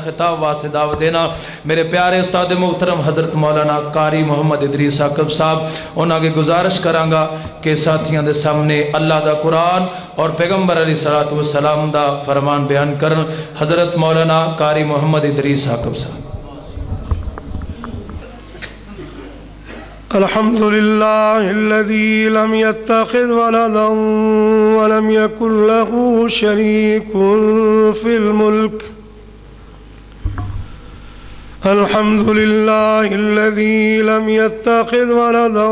خطاب واسطے دعوت دینا میرے پیارے استاد محترم حضرت مولانا قاری محمد ادریس عقب صاحب انہاں کے گزارش کرانگا کہ ساتھیاں دے سامنے اللہ دا قرآن اور پیغمبر علیہ السلام دا فرمان بیان کرن حضرت مولانا قاری محمد ادریس عقب صاحب. الحمد لله الذي لم يتخذ ولدا ولم يكن له شريك في الملك. الحمد لله الذي لم يتخذ ولدا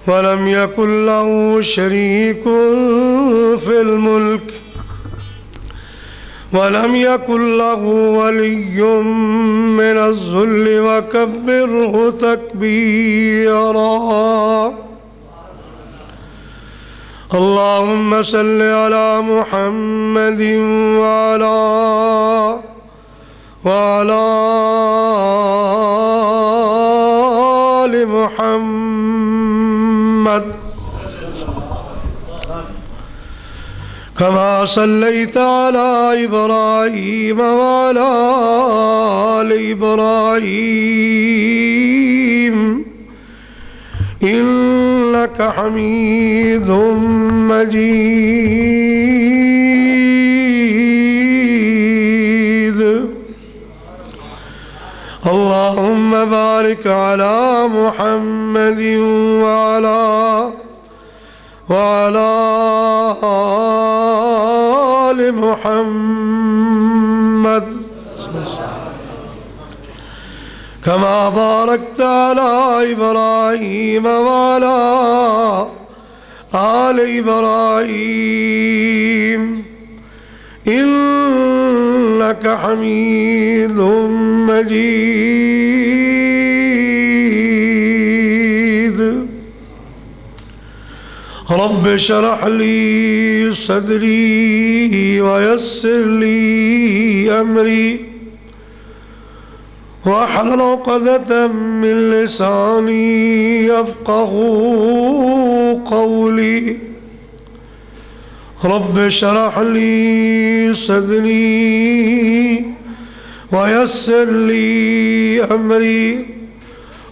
ولم يكن له شريك في الملك ولم يكن له ولي من الذل وكبره تكبيرا. اللهم صل على محمد وعلى آل محمد كما صليت على إبراهيم وعلى آل إبراهيم إنك حميد مجيد. اللهم بارك على محمد وعلى آل محمد كما باركت على إبراهيم وعلى آل إبراهيم إنك حميد مجيد. رب اشرح لي صدري ويسر لي أمري واحلل عقدة من لساني يفقه قولي. رب اشرح لي صدري ويسر لي أمري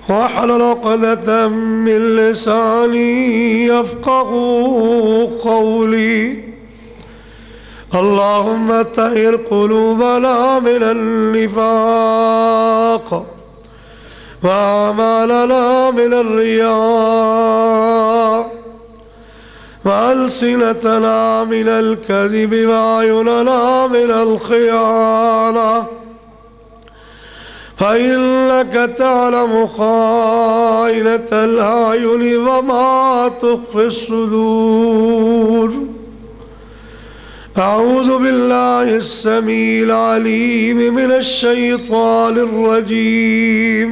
واحلل عقدة من لساني يفقه قولي. اللهم طهر قلوبنا من النفاق وأعمالنا من الرياء وألسنتنا من الكذب وأعيننا من الخيانة فإنك تعلم خائنة الأعين وما تخفي الصدور. أعوذ بالله السميع العليم من الشيطان الرجيم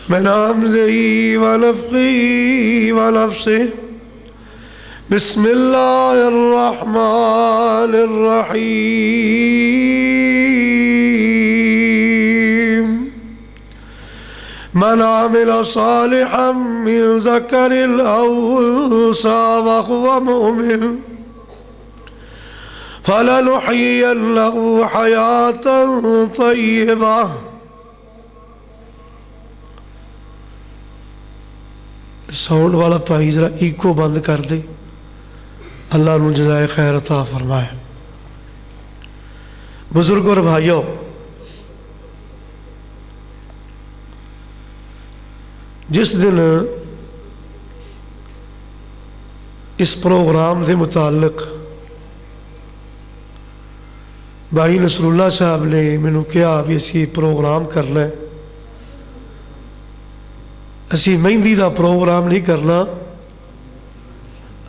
من همزه ونفخه ونفسه. بسم الله الرحمن الرحيم. من عمل صالحا من ذكر أو أنثى وهو مؤمن فلنحيينه حياة طيبة. ساؤنڈ والا بھائی ذرا ایکو بند کر دے. اللہ نو جزائے خیر عطا فرمائے. بزرگ اور بھائیوں، جس دن اس پروگرام کے متعلق بھائی نصر اللہ صاحب نے مینوں کہا بھی اسی پروگرام کرنا ہے، اسی مہندی دا پروگرام نہیں کرنا،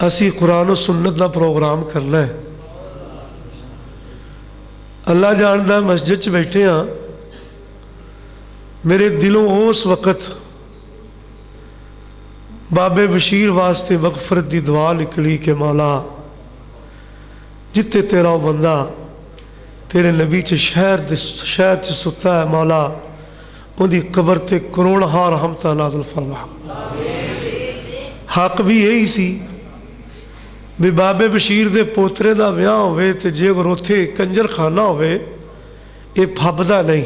اسی قرآن و سنت دا پروگرام کرنا ہے. اللہ جاندا مسجد چ بیٹھے ہاں، میرے دلوں اس وقت بابے بشیر واسطے مغفرت دی دعا نکلی کہ مولا جتے تیرا وہ بندہ تیرے نبی شہر ستا ہے، مولا ان دی قبر تے کروڑ ہاں رحمتہ نازل فرما. حق بھی یہی سی بھی بابے بشیر دے پوترے دا بیاہ ہوئے تے جے اگر اتھے کنجر خانہ ہوئے یہ ਫੱਬਦਾ ਨਹੀਂ।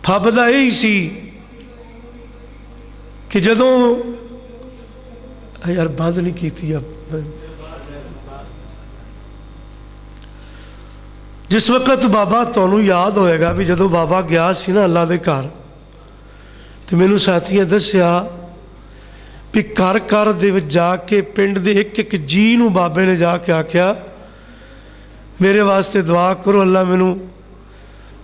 ਫੱਬਦਾ ਇਹ ਹੀ ਸੀ ਕਿ ਜਦੋਂ ਯਾਰ ਬੰਦ ਨਹੀਂ ਕੀਤੀ ਆ, ਜਿਸ ਵਕਤ ਬਾਬਾ ਤੁਹਾਨੂੰ ਯਾਦ ਹੋਏਗਾ ਵੀ ਜਦੋਂ ਬਾਬਾ ਗਿਆ ਸੀ ਨਾ ਅੱਲਾ ਦੇ ਘਰ, ਤੇ ਮੈਨੂੰ ਸਾਥੀਆਂ ਦੱਸਿਆ ਵੀ ਘਰ ਘਰ ਦੇ ਵਿੱਚ ਜਾ ਕੇ ਪਿੰਡ ਦੇ ਇੱਕ ਇੱਕ ਜੀ ਨੂੰ ਬਾਬੇ ਨੇ ਜਾ ਕੇ ਆਖਿਆ ਮੇਰੇ ਵਾਸਤੇ ਦੁਆ ਕਰੋ, ਅੱਲਾ ਮੈਨੂੰ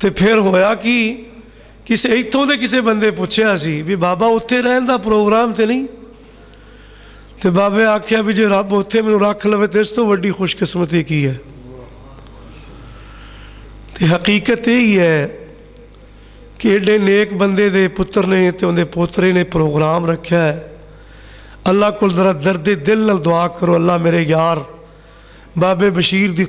ਤੇ ਫਿਰ ਹੋਇਆ ਕਿ ਕਿਸੇ ਇੱਥੋਂ ਦੇ ਕਿਸੇ ਬੰਦੇ ਪੁੱਛਿਆ ਸੀ ਵੀ ਬਾਬਾ ਉੱਥੇ ਰਹਿਣ ਦਾ ਪ੍ਰੋਗਰਾਮ ਤੇ ਨਹੀਂ? ਤੇ ਬਾਬੇ ਆਖਿਆ ਵੀ ਜੇ ਰੱਬ ਉੱਥੇ ਮੈਨੂੰ ਰੱਖ ਲਵੇ ਤੇ ਇਸ ਤੋਂ ਵੱਡੀ ਖੁਸ਼ਕਿਸਮਤੀ ਕੀ ਹੈ। ਤੇ ਹਕੀਕਤ ਇਹ ਹੀ ਹੈ ਕਿ ਏਡੇ ਨੇਕ ਬੰਦੇ ਦੇ ਪੁੱਤਰ ਨੇ ਤੇ ਉਹਦੇ ਪੋਤਰੇ ਨੇ ਪ੍ਰੋਗਰਾਮ ਰੱਖਿਆ ਹੈ। ਅੱਲਾ ਕੋਲ ਜ਼ਰਾ ਦਰਦ ਦਿਲ ਨਾਲ ਦੁਆ ਕਰੋ, ਅੱਲਾ ਮੇਰੇ ਯਾਰ ਬਾਬੇ ਬਸ਼ੀਰ ਦੀ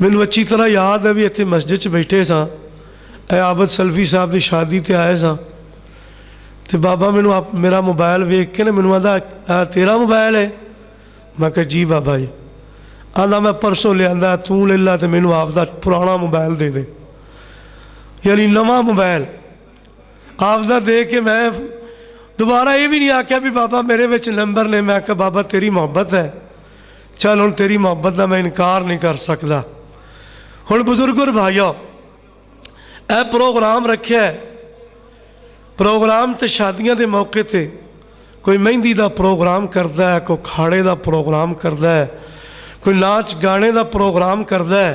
ਮੈਨੂੰ ਅੱਛੀ ਤਰ੍ਹਾਂ ਯਾਦ ਹੈ ਵੀ ਇੱਥੇ ਮਸਜਿਦ 'ਚ ਬੈਠੇ ਸਾਂ, ਆਬਦ ਸਲਫੀ ਸਾਹਿਬ ਦੀ ਸ਼ਾਦੀ ਤੇ ਆਏ ਸਾਂ, ਤੇ ਬਾਬਾ ਮੈਨੂੰ ਮੇਰਾ ਮੋਬਾਈਲ ਵੇਖ ਕੇ ਨਾ ਮੈਨੂੰ ਆਂਦਾ ਤੇਰਾ ਮੋਬਾਈਲ ਹੈ? ਮੈਂ ਕਿਹਾ ਜੀ ਬਾਬਾ ਜੀ। ਆਂਦਾ ਮੈਂ ਪਰਸੋਂ ਲਿਆਂਦਾ, ਤੂੰ ਲੈ ਲਾ ਤੇ ਮੈਨੂੰ ਆਪਦਾ ਪੁਰਾਣਾ ਮੋਬਾਈਲ ਦੇ ਦੇ, ਯਾਨੀ ਨਵਾਂ ਮੋਬਾਈਲ ਆਪਦਾ ਦੇ ਕੇ ਮੈਂ ਦੁਬਾਰਾ ਇਹ ਵੀ ਨਹੀਂ ਆਖਿਆ ਵੀ ਬਾਬਾ ਮੇਰੇ ਵਿੱਚ ਨੰਬਰ ਨੇ। ਮੈਂ ਕਿਹਾ ਬਾਬਾ ਤੇਰੀ ਮੁਹੱਬਤ ਹੈ, ਚੱਲ ਹੁਣ ਤੇਰੀ ਮੁਹੱਬਤ ਦਾ ਮੈਂ ਇਨਕਾਰ ਨਹੀਂ ਕਰ ਸਕਦਾ। ਹੁਣ ਬਜ਼ੁਰਗੋ ਭਾਈਓ, ਇਹ ਪ੍ਰੋਗਰਾਮ ਰੱਖਿਆ ਹੈ, ਪ੍ਰੋਗਰਾਮ ਤੇ ਸ਼ਾਦੀਆਂ ਦੇ ਮੌਕੇ ਤੇ ਕੋਈ ਮਹਿੰਦੀ ਦਾ ਪ੍ਰੋਗਰਾਮ ਕਰਦਾ ਹੈ, ਕੋਈ ਖਾੜੇ ਦਾ ਪ੍ਰੋਗਰਾਮ ਕਰਦਾ ਹੈ, ਕੋਈ ਨਾਚ ਗਾਣੇ ਦਾ ਪ੍ਰੋਗਰਾਮ ਕਰਦਾ ਹੈ।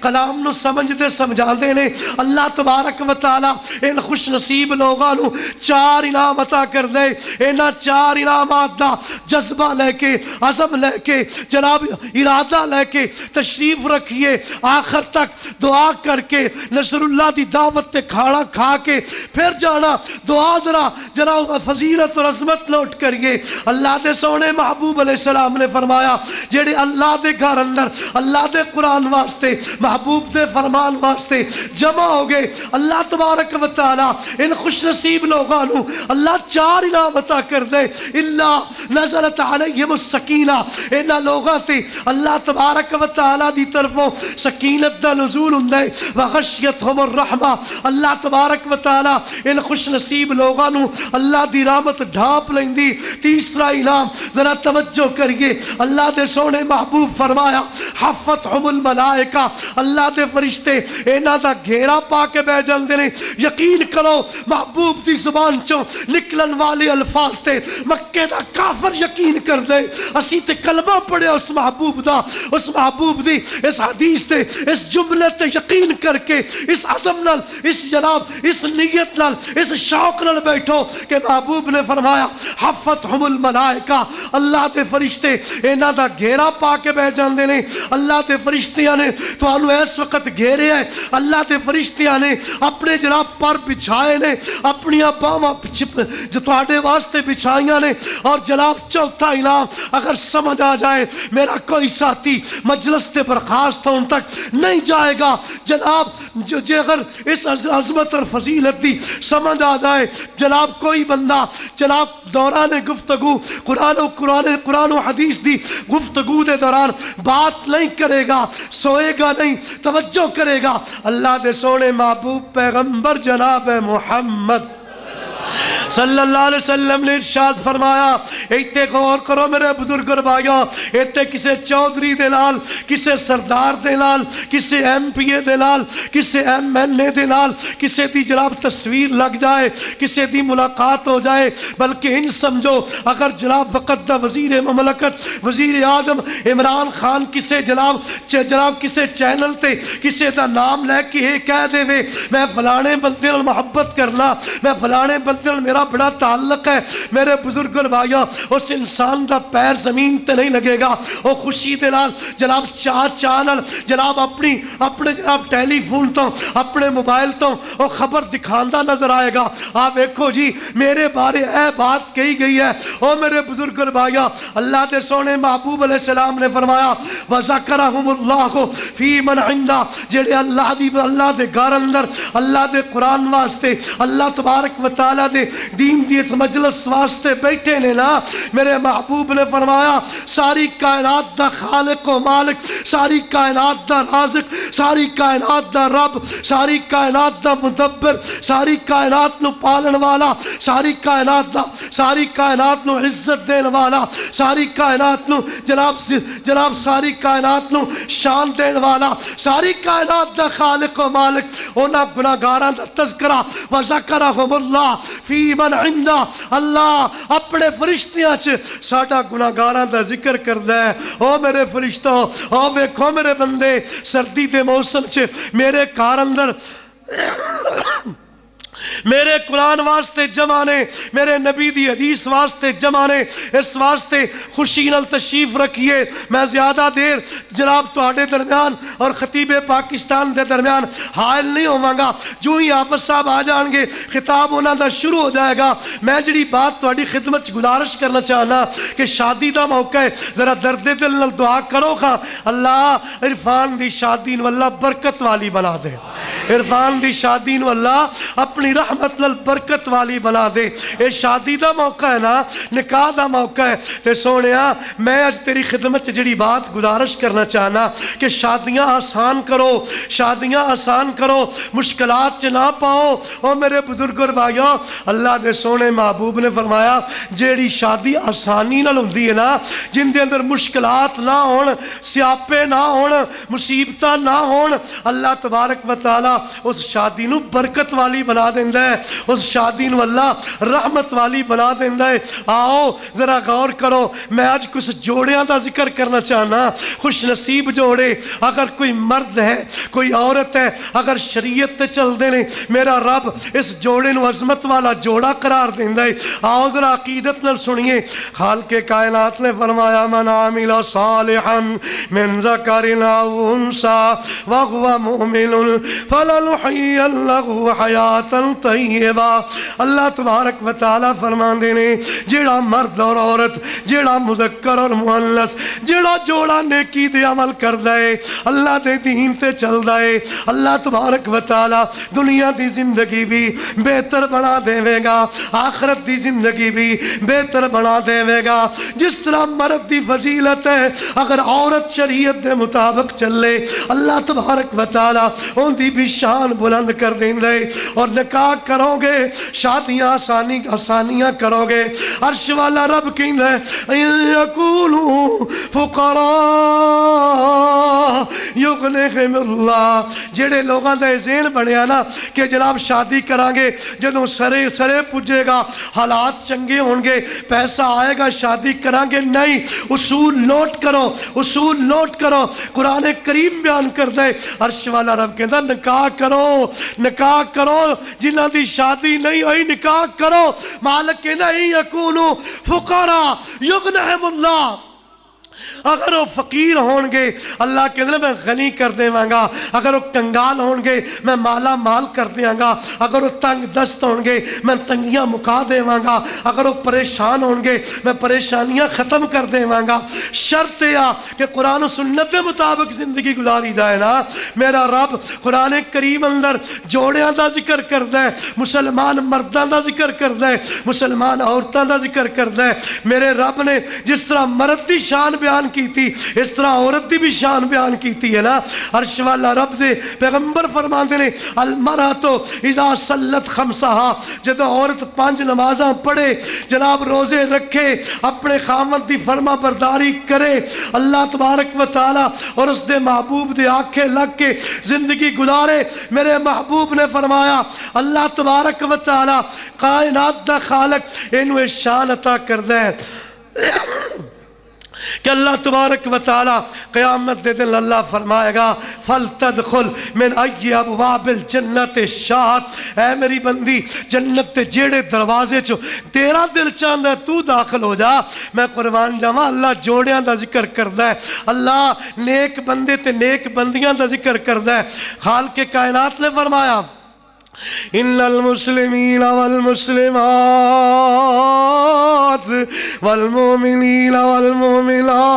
کلام نو سمجھتے سمجھاندے نے اللہ تبارک و تعالیٰ ان خوش نصیب لوگاں نو 4 انعام عطا کر دے انہاں 4 انعامات دا جذبہ لے کے عزم لے کے جناب ارادہ لے کے تشریف رکھیے آخر تک دعا کر کے نصر اللہ دی دعوت تے کھانا کھا کے پھر جانا دعا ذرا جناب فضیلت اور عظمت نوٹ کریے اللہ دے سونے محبوب علیہ السلام نے فرمایا جڑے اللہ دے گھر اندر اللہ دے قرآن واسطے محبوب دے فرمان واسطے جمع ہو گئے اللہ تبارک و تعالی ان خوش نصیب لوگاں نو اللہ 4 انعام عطا کر دے اللہ نزلت علیہم السکینہ انہاں لوگاں تے اللہ تبارک و تعالی دی طرفوں سکینت دا نزول ہوندا ہے وغشیتہم الرحمہ اللہ تبارک و تعالی ان خوش نصیب لوگاں نو اللہ دی رحمت ڈھانپ لیندی تیسرا انعام ذرا توجہ کریے اللہ دے سونے محبوب فرمایا حفتہم الملائکہ اللہ دے فرشتے انہاں دا گھیرا پا کے بہ جاندے نے یقین کرو محبوب دی زبان چوں نکلن والے الفاظ تے مکے دا کافر یقین کر دے اسی تے کلمہ پڑھے اس محبوب دی اس حدیث تے اس جملے تے یقین کر کے اس عزم نال اس جناب اس نیت نال اس شوق نال بیٹھو کہ محبوب نے فرمایا حفتہم الملائکہ اللہ دے فرشتے انہاں دا گھیرا پا کے بہ جاندے نے اللہ دے فرشتیاں نے تانوں اس وقت گھیرے ہے اللہ دے فرشتیاں نے اپنے جناب پر بچھائے نے اپنی باواں جو تواڈے واسطے بچھائیاں نے اور جناب چوتھا انعام اگر سمجھ آ جائے میرا کوئی ساتھی مجلس تے برخاست ہون تک نہیں جائے گا جناب جو اگر اس عظمت اور فضیلت دی سمجھ آ جائے جناب کوئی بندہ جناب دوران گفتگو قرآن و حدیث دی گفتگو دے دوران بات نہیں کرے گا سوئے گا نہیں توجہ کرے گا اللہ دے سونے محبوب پیغمبر جناب محمد صلی اللہ علیہ وسلم نے ارشاد فرمایا ایتے غور کرو میرے بزرگ اور بھائیوں ایتے کسے چودھری دے نال کسے سردار دے نال کسے ایم پی اے دے نال کسے ایم این اے دے نال کسے دی جناب تصویر لگ جائے کسے دی ملاقات ہو جائے بلکہ ان سمجھو اگر جناب وقت دا وزیر مملکت وزیر اعظم عمران خان کسے جناب کسے چینل تے کسے دا نام لے کے کہہ دے وے میں فلانے بندے نال محبت کرنا میں فلانے بندے نال میرا بڑا تعلق ہے میرے بزرگ بھائیوں اس انسان دا پیر زمین تے نہیں لگے گا وہ خوشی دے نال جناب چاہ نال جناب اپنے جناب ٹیلی فون تو اپنے موبائل تو وہ خبر دکھاندا نظر آئے گا آپ دیکھو جی میرے بارے اے بات کہی گئی ہے او میرے بزرگ بھائیوں اللہ دے سونے محبوب علیہ السلام نے فرمایا وَذَكَرَهُمُ اللَّهُ فِي مَنْ عِنْدَ جڑے اللہ دے گھر اندر اللہ دے قرآن واسطے اللہ تبارک و تعالی دے دین دی اس مجلس واسطے بیٹھے نے نا میرے محبوب نے فرمایا ساری کائنات دا خالق و مالک ساری کائنات دا رازق ساری کائنات دا رب ساری کائنات دا مدبر ساری کائنات نو پالن والا ساری کائنات نو عزت دین والا ساری کائنات نو جناب ساری کائنات نو شان دین والا ساری کائنات دا خالق و مالک اونا گناہگاراں دا تذکرہ وذکرہم اللہ فی من عندہ اللہ اپنے فرشتیاں ساڈا گناہگاراں دا ذکر کردا ہے او میرے فرشتوں او ویکھو میرے بندے سردی دے موسم میرے کار اندر میرے قرآن واسطے جمع نے میرے نبی دی حدیث واسطے جمع نے اس واسطے خوشی نال تشریف رکھیے میں زیادہ دیر جناب تواڈے درمیان اور خطیب پاکستان دے درمیان حائل نہیں ہوواں گا جو ہی حافظ صاحب آ جان گے خطاب انہاں دا شروع ہو جائے گا میں جڑی بات تواڈی خدمت گزارش کرنا چاہنا کہ شادی دا موقع ہے ذرا درد دل نال دعا کرو گا اللہ عرفان دی شادی نو اللہ برکت والی بنا دے عرفان دی شادی نو اللہ اپنی رحمت نال برکت والی بنا دے اے شادی دا موقع ہے نا نکاح دا موقع ہے تے سونیا میں اج تیری خدمت جڑی بات گزارش کرنا چاہنا کہ شادیاں آسان کرو مشکلات نہ پاؤ او میرے بزرگ اور بھائیوں اللہ دے سونے محبوب نے فرمایا جیڑی شادی آسانی نال ہوندی ہے نا جن دے اندر مشکلات نہ ہون سیاپے نہ ہون مصیبتاں نہ ہون اللہ تبارک و تعالی اس شادی نو برکت والی بنا دیندا ہے، اس شادی نو اللہ رحمت والی بنا دیندا ہے۔ آؤ ذرا غور کرو، میں آج کچھ جوڑیاں دا ذکر کرنا چاہنا۔ خوش نصیب جوڑے، اگر کوئی مرد ہے کوئی عورت ہے، اگر شریعت تے چل دے نے، میرا رب اس جوڑے نو عظمت والا جوڑا قرار دیندا ہے۔ آؤ ذرا عقیدت نال سنیے، خالق کائنات نے فرمایا من عامل صالحا من ذکر او انثى وهو مؤمن فلنحيينه حیاة طیبہ۔ اللہ تبارک و تعالی فرماندے نے جیڑا مرد اور عورت، جیڑا مذکر اور مؤنث، جیڑا جوڑا نیکی دے عمل کردا ہے، اللہ دے دین تے چلدا ہے، اللہ تبارک و تعالی دنیا دی زندگی بھی بہتر بنا دے گا، آخرت دی زندگی بھی بہتر بنا دے گا۔ جس طرح مرد دی فضیلت ہے، اگر عورت شریعت دے مطابق چلے، اللہ تبارک و تعالی ان دی بھی شان بلند کر دیندا ہے۔ اور نکاح کرو گے، شادیاں آسانیاں کرو گے، عرش والا رب کہندا ہے یقولوا فقراء یغنیہم اللہ۔ جڑے لوگاں دا ذہن بنیا نا کہ جناب شادی کران گے، جدوں سرے پجے گا، حالات چنگے ہون گے، پیسہ آئے گا، شادی کران گے، نہیں، اصول نوٹ کرو، اصول نوٹ کرو۔ قرآن کریم بیان کرتا ہے، عرش والا رب کہتا نکاح کرو، نکاح کرو، جنہاں دی شادی نہیں ہوئی نکاح کرو۔ مالک کہنا ہی یکونو فقراء یغنیہم اللہ، اگر وہ فقیر ہون گے اللہ کہتے ہیں میں غنی کر دے گا، اگر وہ کنگال ہون گے میں مالا مال کر دیا گا، اگر وہ تنگ دست ہون گے میں تنگیاں مکا دے گا، اگر وہ پریشان ہون گے میں پریشانیاں ختم کر دے گا۔ شرط یہ کہ قرآن و سنت کے مطابق زندگی گزاری جائے نا۔ میرا رب قرآن کریم اندر جوڑیاں دا ذکر کردا ہے، مسلمان مرداں دا ذکر کردا ہے، مسلمان عورتاں دا ذکر کردا ہے۔ میرے رب نے جس طرح مرد دی شان بیان کی تھی، اس طرح عورت دی بھی شان بیان کی تھی ہے نا۔ عرش والا رب دے پیغمبر فرماتے نے المرأۃ اذا صلت خمسہا، جب عورت 5 نمازاں پڑھے، جناب روزے رکھے، اپنے خامد دی فرما برداری کرے، اللہ تبارک و تعالی اور اس دے محبوب دے آنکھیں لگ کے زندگی گزارے، میرے محبوب نے فرمایا اللہ تبارک و تعالی کائنات دا خالق انہوں شان عطا کردہ ہے کہ اللہ تبارک و تعالی قیامت دے دن اللہ فرمائے گا فَلْتَدْخُلْ مِنْ أَيِّ أَبْوَابِ الْجَنَّةِ شَاءَتْ، اے میری بندی جنت تے جیڑے دروازے چو تیرا دل چاہندہ تو داخل ہو جا۔ میں قربان جاواں اللہ جوڑیاں دا ذکر کردہ ہے، اللہ نیک بندے تے نیک بندیاں دا ذکر کردہ ہے۔ خالق کائنات نے فرمایا ان المسلمین والمسلمات والمؤمنین والمؤمنات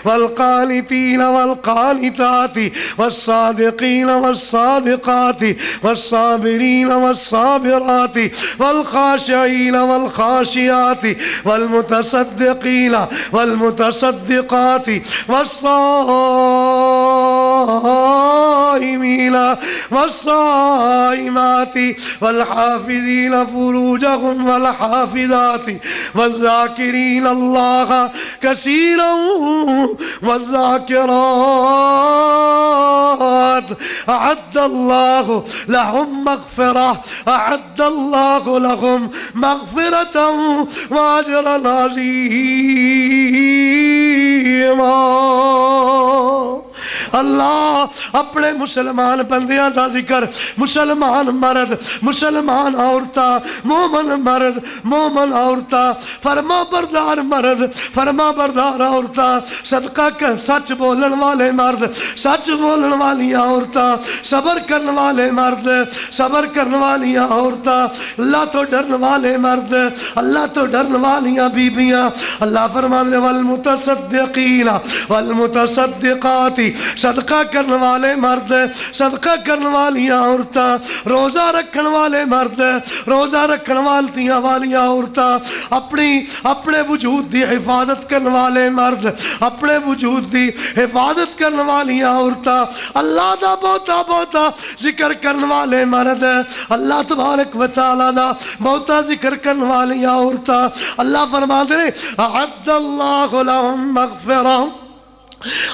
والقانتین والقانتات والصادقین والصادقات والصابرین والصابرات والخاشعین والخاشعات والمتصدقین والمتصدقات والصائمین والصائمات والحافظین فروجهم والحافظات والذاکرین اللہ کثیرا والذاکرات اعد اللہ لهم مغفرہ، اعد اللہ لهم مغفرة واجرا عظیما۔ اللہ اپنے مسلمان بندیاں دا ذکر، مسلمان مرد، مسلمان عورتاں، مومن مرد، مومن عورتاں، فرما بردار مرد، فرما بردار عورتاں، صدقہ کر سچ بولن والے مرد، سچ بولن والی عورتاں، صبر کرن والے مرد، صبر کرن والی عورتاں، اللہ تو ڈرن والے مرد، اللہ تو ڈرن والیاں بیبیاں۔ اللہ فرمانے والمتصدقین والمتصدقات، صدقہ کرن والے مرد، صدقہ کرن والی عورتاں، روزہ رکھن والے مرد، روزہ رکھن والی عورتاں، اپنے وجود دی حفاظت کرن والے مرد، اپنے وجود دی حفاظت کرن والی عورتاں، اللہ دا بہتا بہتا ذکر کرن والے مرد، اللہ تبارک و تعالی دا بہتا ذکر کرن والی عورتاں۔ اللہ فرماتے ہیں اعد اللہ لهم مغفرہ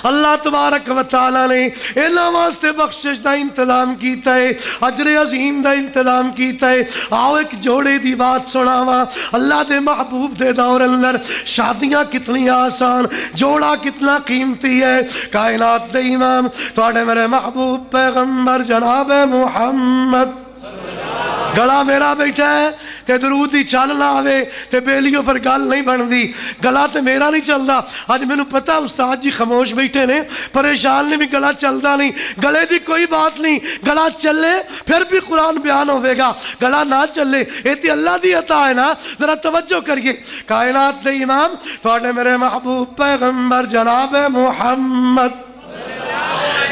اللہ تبارک و تعالی نے انہاں واسطے بخشش دا انتظام کیتا ہے، اجر عظیم دا انتظام کیتا ہے۔ آؤ ایک جوڑے دی بات سناواں، اللہ دے محبوب دے دور اندر شادیاں کتنی آسان، جوڑا کتنا قیمتی ہے۔ کائنات دے امام تواڈے میرے محبوب پیغمبر جناب محمد، گلا میرا بیٹھا ہے تے درود دی چل نہ آوے تے بیلیوں پر گل نہیں بندی، گلا تے میرا نہیں چلدا۔ اج مینوں پتا استاد جی خاموش بیٹھے نے، پریشان نے بھی گلا چلدا نہیں، گلے دی کوئی بات نہیں، گلا چلے پھر بھی قرآن بیان ہوے گا، گلا نہ چلے اے تے اللہ دی عطا ہے نا۔ ذرا توجہ کریے، کائنات دے امام تواڈے میرے محبوب پیغمبر جناب محمد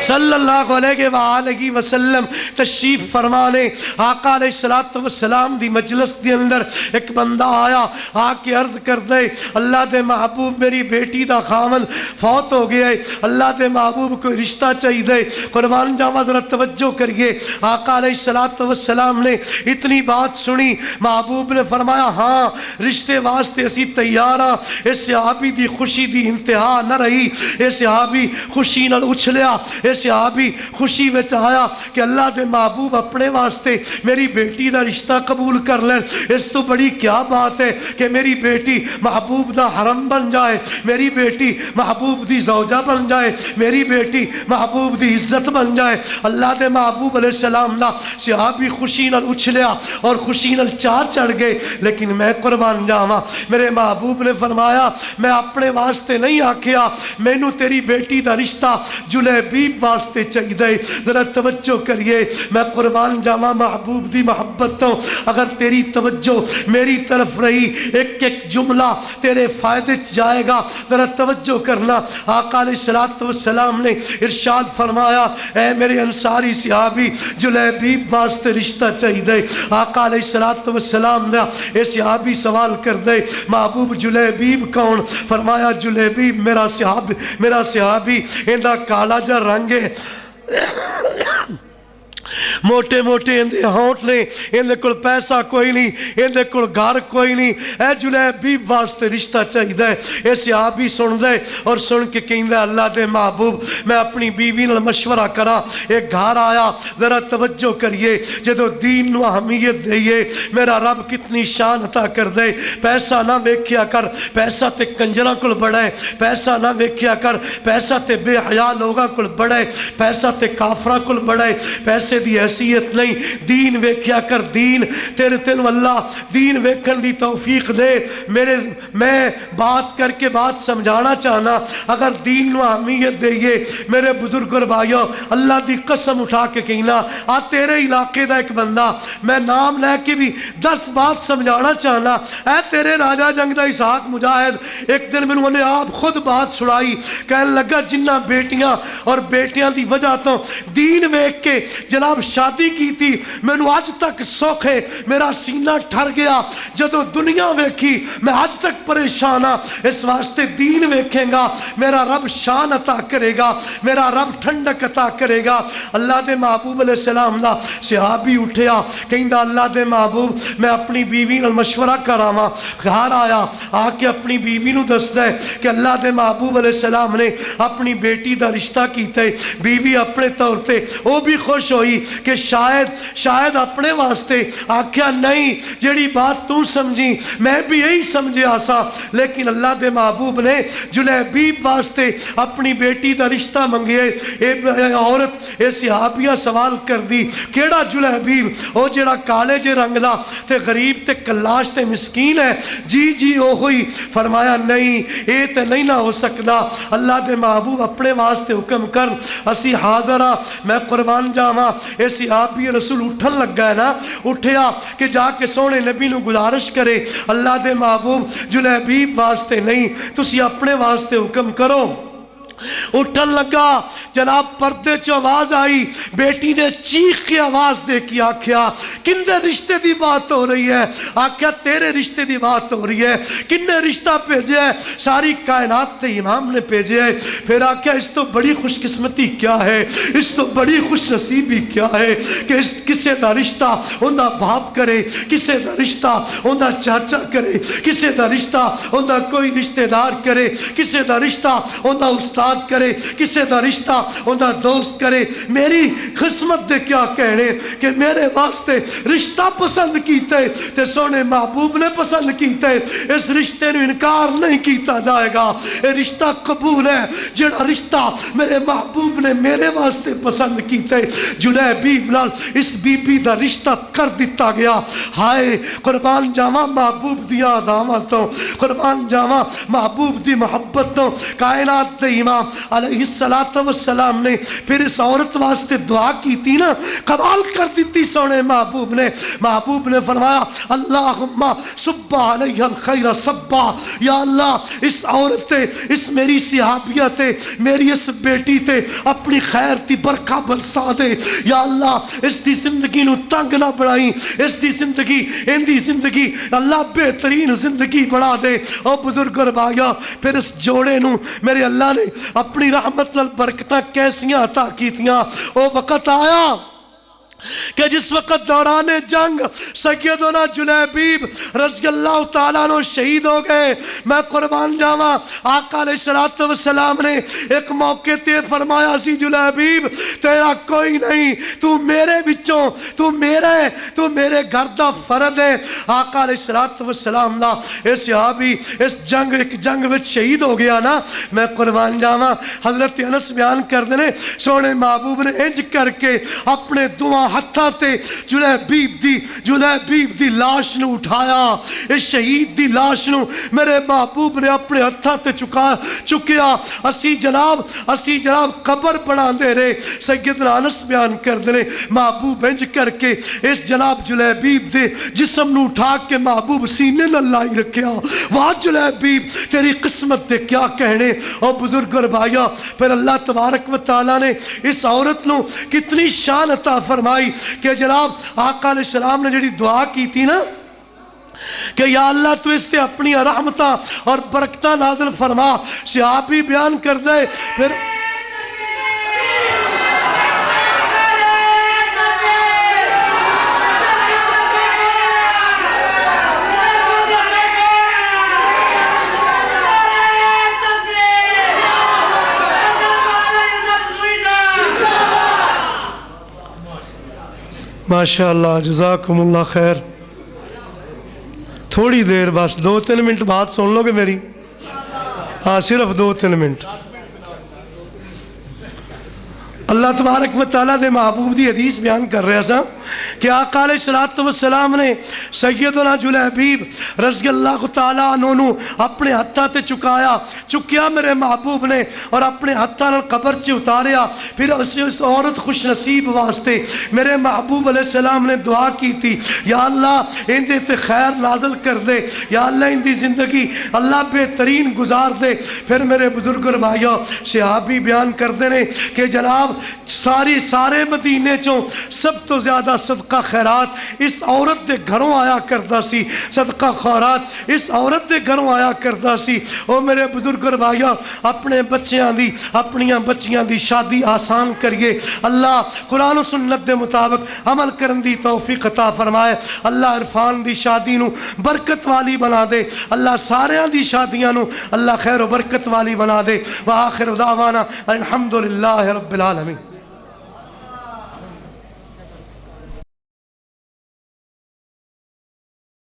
صلی اللہ علیہ وآلہ وسلم تشریف فرمانے، آقا علیہ السلام دی مجلس دی اندر ایک بندہ آیا، آ کے عرض کر دے اللہ دے محبوب میری بیٹی دا خامل فوت ہو گیا ہے، اللہ دے محبوب کوئی رشتہ چاہیے دے، قربان جاواں ذرا توجہ کریے۔ آقا علیہ السلام نے اتنی بات سنی، محبوب نے فرمایا ہاں رشتے واسطے اسی تیار ہاں۔ اس صحابی دی خوشی دی انتہا نہ رہی، اس صحابی خوشی نال اچھلیا، صحابی خوشی وچ آیا کہ اللہ دے محبوب اپنے واسطے میری بیٹی دا رشتہ قبول کر لیں۔ اس تو بڑی کیا بات ہے کہ میری بیٹی محبوب دا حرم بن جائے، میری بیٹی محبوب دی زوجہ بن جائے، میری بیٹی محبوب دی عزت بن جائے۔ اللہ دے محبوب علیہ السلام دا صحابی خوشی نال اچھلیا اور خوشی نال چاہ چڑھ گئے، لیکن میں قربان جاواں میرے محبوب نے فرمایا میں اپنے واسطے نہیں آکھیا، مینوں تیری بیٹی دا رشتہ جلیبیب واسطے چاہیے۔ ذرا توجہ کریے، میں قربان جاواں محبوب دی محبتوں، اگر تیری توجہ میری طرف رہی ایک ایک جملہ تیرے فائدے جائے گا۔ ذرا توجہ کرنا، آقا علیہ السلام نے ارشاد فرمایا اے میرے انصاری صحابی جلیبیب واسطے رشتہ چاہیے۔ آقا علیہ السلام نے اے صحابی سوال کر دے محبوب جلیبیب کون؟ فرمایا جلیبیب میرا صحابی ایندا کالا جا رنگ ہے، موٹے موٹے اندے ہونٹ نے، اندے کول پیسہ کوئی نہیں، اندے کول گھر کوئی نہیں، اے جلیبیب واسطے رشتہ چاہیے۔ اے صحابی سن دے اور سن کے کہندا اللہ دے محبوب میں اپنی بیوی نال مشورہ کراں۔ ایک گھر آیا، ذرا توجہ کریے، جدو دین نو اہمیت دئیے میرا رب کتنی شان عطا کر دے۔ پیسہ نہ ویکھیا کر، پیسہ تے کنجراں کول بڑا ہے، پیسہ نہ ویکھیا کر، پیسہ تے بے حیا لوگاں کول بڑا ہے، پیسہ تے کافراں کول بڑا ہے، پیسے دی حیثیت نہیں، دین ویکھیا کر۔ دین تینوں اللہ دین ویکھن دی توفیق دے۔ میں بات کر کے بات سمجھانا چاہنا، اگر دین نو اہمیت دئیے میرے بزرگ اور بھائیو، اللہ دی قسم اٹھا کے کہنا آ تیرے علاقے دا ایک بندہ میں نام لے کے بھی 10 بات سمجھانا چاہنا، اے تیرے راجہ جنگ دا اسحاق مجاہد ایک دن میں نے آپ خود بات سنائی، کہنے لگا جنہ بیٹیاں اور بیٹیاں دی وجہ تو دین ویکھ کے جناب شادی کی تھی، میں نے آج تک سوکھ ہے، میرا سینہ ٹھر گیا جدو دنیا ویکھی میں آج تک پریشان ہاں۔ اس واسطے دین ویکھیں گا میرا رب شان عطا کرے گا، میرا رب ٹھنڈک عطا کرے گا۔ اللہ دے محبوب علیہ السلام دا صحابی اٹھیا، کہندا اللہ دے محبوب میں اپنی بیوی نال مشورہ کراواں۔ گھر آیا، آ کے اپنی بیوی نو دسدا ہے کہ اللہ دے محبوب علیہ السلام نے اپنی بیٹی دا رشتہ کیتا ہے۔ بیوی اپنے طور تے وہ بھی خوش ہوئی کہ شاید اپنے واسطے آکھیا نہیں جیڑی بات تو سمجھی میں بھی یہی سمجھے آسا، لیکن اللہ دے محبوب نے جلیبیب واسطے اپنی بیٹی دا رشتہ منگے۔ اے عورت اے صحابیہ سوال کر دی کیڑا جلیبیب؟ او جیڑا کالے جے رنگ دا تے غریب تے کلاش تے مسکین ہے؟ جی او ہوئی۔ فرمایا نہیں اے تے نہیں نہ ہو سکدا، اللہ دے محبوب اپنے واسطے حکم کر، اسی حاضر ہاں۔ میں قربان جاواں اے صحابی رسول اٹھن لگا ہے نا، اٹھیا کہ جا کے سونے نبی نو گزارش کرے اللہ دے محبوب جلیبیب واسطے نہیں تسی اپنے واسطے حکم کرو۔ اٹھن لگا، جناب پردے چ آواز آئی، بیٹی نے چیخ کے آواز دے کی آکھیا کندے رشتے دی بات ہو رہی ہے؟ آکھیا تیرے رشتے دی بات ہو رہی ہے۔ کنے رشتہ بھیجے ہے؟ ساری کائنات تے امام نے بھیجے ہے۔ پھر آکھیا اس تو بڑی خوش قسمتی کیا ہے، اس تو بڑی خوش نصیبی کیا ہے کہ کسے دا رشتہ اوندا باپ کرے، کسے دا رشتہ اوندا چاچا کرے، کسے دا رشتہ اوندا کوئی رشتہ دار کرے، کسے دا رشتہ اوندا استاد اولاد کرے کسے دا رشتہ اوندا دوست کرے. میری قسمت دے کیا کہنے کہ میرے واسطے رشتہ پسند کیتے تے سونے محبوب نے پسند کیتے. اس رشتے نے انکار نہیں کیتا جائے گا. یہ رشتہ قبول ہے جڑا رشتہ میرے محبوب نے میرے واسطے پسند کیتے. جلیبیب نال اس بی بی دا رشتہ کر دیتا گیا. ہائے قربان جاواں محبوب دی اداواں تو, قربان جاواں محبوب دی محبت تو. کائنات دے امام علیہ السلام نے پھر اس عورت واسطے دعا کی تھی نا, قبول کر دیتی سونے محبوب نے. محبوب نے فرمایا اللہم صب علیہ الخیر صبا, یا اللہ اس عورت تے, اس میری صحابیہ تے, میری اس بیٹی تے اپنی خیر تی برکہ برسا دے. یا اللہ اس دی زندگی نو تنگ نہ بڑھائی, اس دی زندگی ان دی زندگی اللہ بہترین زندگی بنا دے. او بزرگ اور بھائیو, پھر اس جوڑے نو میرے اللہ نے اپنی رحمت نال برکتاں کیسیاں عطا کیتیاں. او وقت آیا کہ جس وقت دوران جنگ سیدنا جلیبیب رضی اللہ تعالیٰ عنہ شہید ہو گئے. میں قربان جاواں آقا علیہ السلام نے ایک موقع تے فرمایا سی جلیبیب تیرا کوئی نہیں, تو میرے بچوں, تو میرے گھر دا فرد ہے. آقا علیہ السلام لا اے صحابی اس ایک جنگ وچ شہید ہو گیا نا. میں قربان جاواں حضرت انس بیان کر دینے سونے محبوب نے انج کر کے اپنے دعا ہتھاں تے جلیبیب دی لاش نو اٹھایا. اس شہید دی لاش نو میرے محبوب نے اپنے ہتھاں تے چکیا. اسی جناب قبر بنا دے رہے. سیدنا انس بیان کر دے محبوب انج کر کے اس جناب جلیبیب دے جسم نو اٹھا کے محبوب سینے نال لائی رکھیا. واہ جلیبیب تیری قسمت دے کیا کہنے. اور بزرگ اور بھائیو, پھر اللہ تبارک و تعالیٰ نے اس عورت نو کتنی شان عطا فرمائی کہ جناب آقا علیہ السلام نے جڑی دعا کی تھی نا کہ یا اللہ تو اس تے اپنی رحمتہ اور برکتہ نازل فرما. صحابی بیان کر دے پھر ماشاءاللہ جزاکم اللہ خیر. تھوڑی دیر بس 2-3 منٹ بات سن لو گے میری, ہاں صرف 2-3 منٹ. اللہ تبارک و تعالیٰ دے محبوب دی حدیث بیان کر رہا سا کہ آقا علیہ السلام نے سیدنا جلیبیب رضی اللہ تعالیٰ عنہ نو اپنے ہتھاں تے چکیا میرے محبوب نے اور اپنے ہتھاں نال قبر چ اتاریا. پھر اس عورت خوش نصیب واسطے میرے محبوب علیہ السلام نے دعا کی تھی یا اللہ ان دے تے خیر نازل کر دے, یا اللہ ان دی زندگی اللہ بہترین گزار دے. پھر میرے بزرگ اور بھائیو صحابی بیان کر دینے کہ جناب سارے مدینے چوں سب تو زیادہ صدقہ خیرات اس عورت دے گھروں آیا کرتا سی. صدقہ خیرات اس عورت دے گھروں آیا کرتا سی. او میرے بزرگ اور بھائیو اپنے اپنیاں بچیاں دی شادی آسان کریے. اللہ قرآن و سنت دے مطابق عمل کرن دی توفیق عطا فرمائے. اللہ عرفان دی شادی نو برکت والی بنا دے. اللہ ساریاں دی شادیاں نو اللہ خیر و برکت والی بنا دے. وآخر دعوانا الحمدللہ رب العالمین.